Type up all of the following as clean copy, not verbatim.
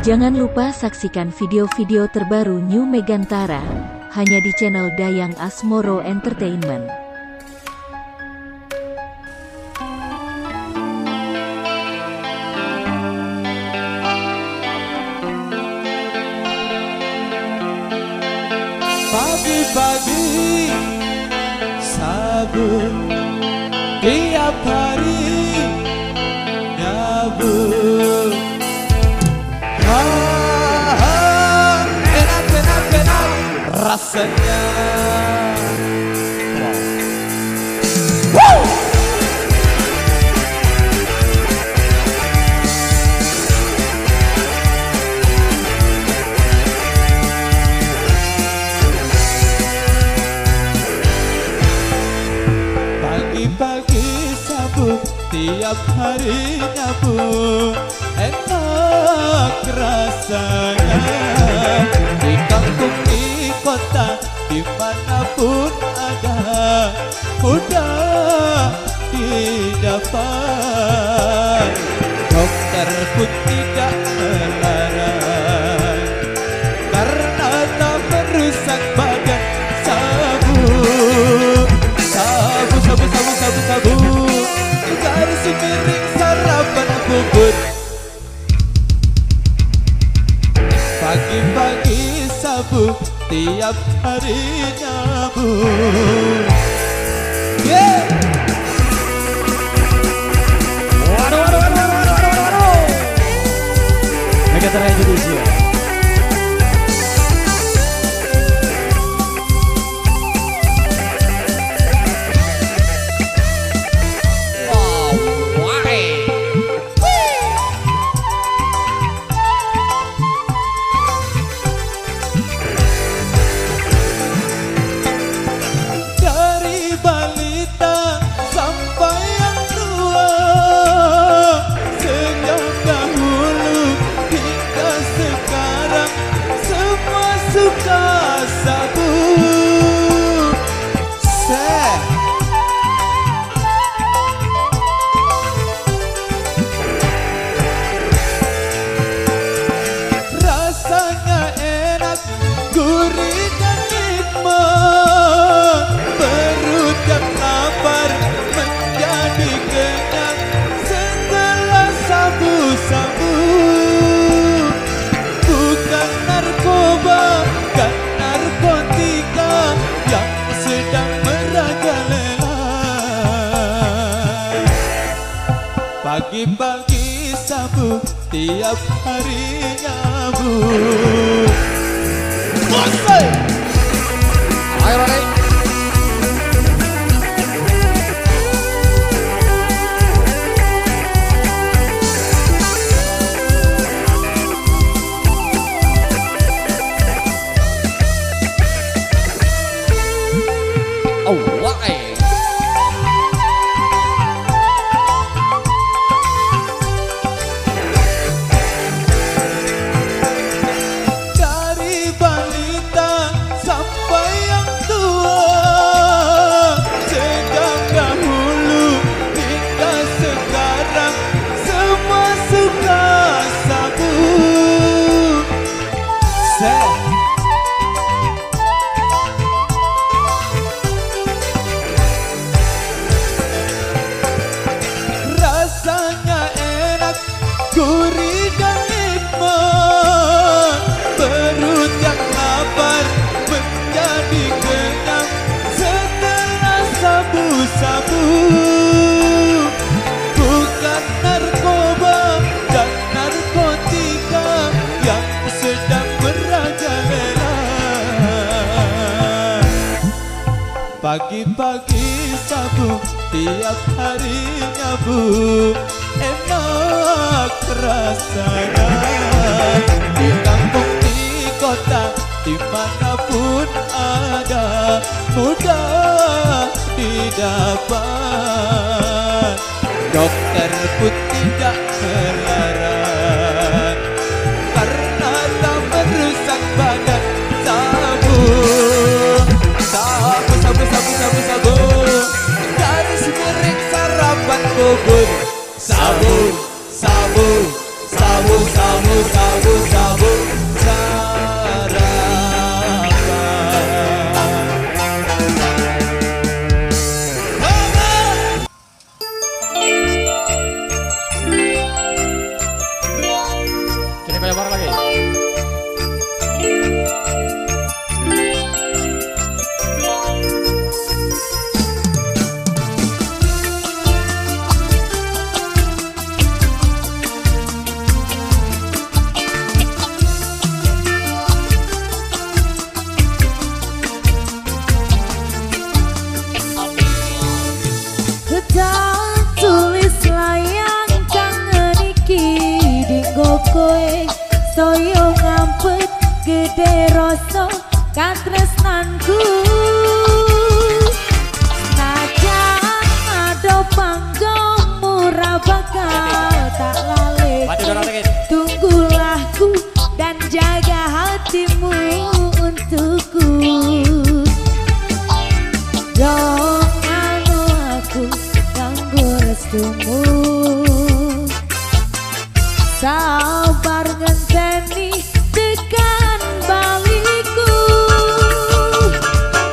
Jangan lupa saksikan video-video terbaru New Megantara, hanya di channel Dayang Asmoro Entertainment. Pagi-pagi sabun tiap hari nyabun. Enak rasanya. Wow. Pagi-pagi sabun tiap hari nyabun, enak rasanya. Di kampung, di kota, dimanapun ada, mudah didapat. Dokter pun tidak melarang, karena tak merusak badan. Sabu garis miring sarapan bubur. Pagi-pagi sabu tiap hari nyabun. Yeah. Waduh. Megantara Indonesia. Gurih dan nikmat, perut yang lapar menjadi kenyang setelah sabu-sabu. Bukan narkoba, bukan narkotika yang sedang merajalela. Pagi-pagi sabu tiap hari nyabun. Ayo Ronny. Oh, why? Gurih dan nikmat, perut yang lapar menjadi kenyang setelah sabu-sabu. Bukan narkoba dan narkotika yang sedang merajalela. Pagi-pagi sabu tiap hari nyabun, enak rasanya. Di kampung, di kota, dimanapun ada, mudah didapat. Dokter pun tidak melarang, karena tak merusak badan. Sabu garis miring sarapan bubur. Sabu sabu sabu sabu sarapan. Kini kayak bareng lagi. Tulis layang kangen iki dinggo kowe saya ngampet gede rasa katresnanku najan ada panggung murah bakal tak lali tunggulah ku dan jaga hatimu untukku dong anu aku kanggo restumu sabar ngenteni tekan baliku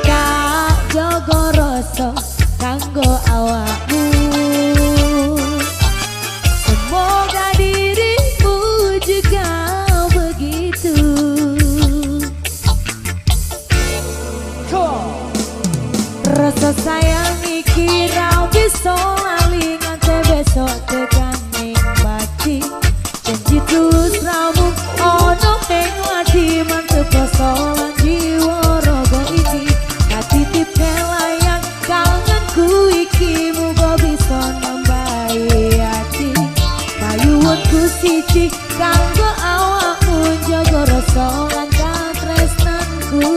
kak jogo rasa kanggo awakmu semoga dirimu juga begitu rasa sayang iki ra bisa lali nganti besok tekan ning pati janji tulus ramu ono ning ati mantep persoalan jiwa rogo iki katitip layang kangenku iki muga bisa nambahi ati payuanku siji kanggo awakmu jaga rasa lan katresnanku.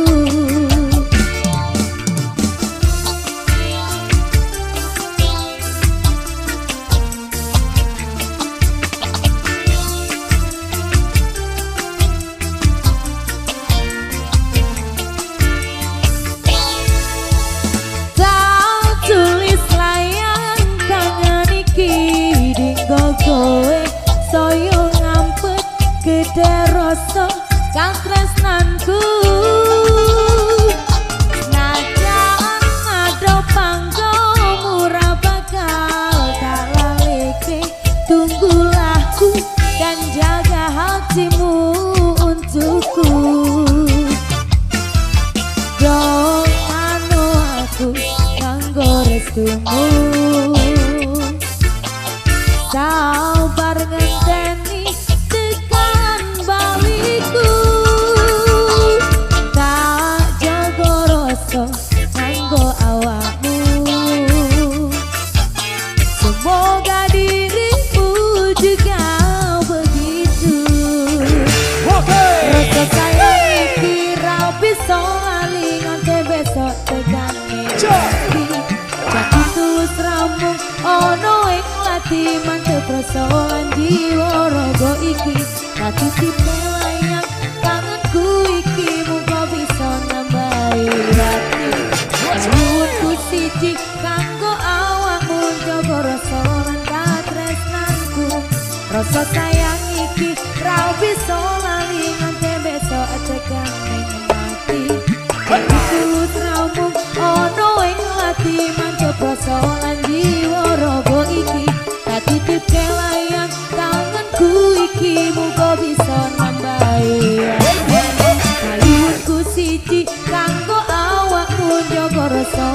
Kowe saya ngampet gede rasa katresnanku najan ada panggung murah bakal tak laleke tunggulah ku dan jaga hatimu untukku dong anu aku kanggo restumu sabar ngenteni tekan baliku tak jago rasa kanggo awakmu semoga dirimu juga begitu rasa sayang iki ra bisa lali nganti besok tekan hati jadi tulus ramu ono ing ati mantep persoalan jiwa rogo iki katitip layang kangenku iki muga bisa nambahi hati payuanku siji kanggo awakmu jaga rasa lan katresnanku rasa sayang iki ra bisa lali nganti besok tekan ning ati tulus ramu ono ing ati mantep persoalan jiwa rogo iki katitip layang tanganku iki muga bisa nambahi payuanku siji kanggo awakmu jaga rasa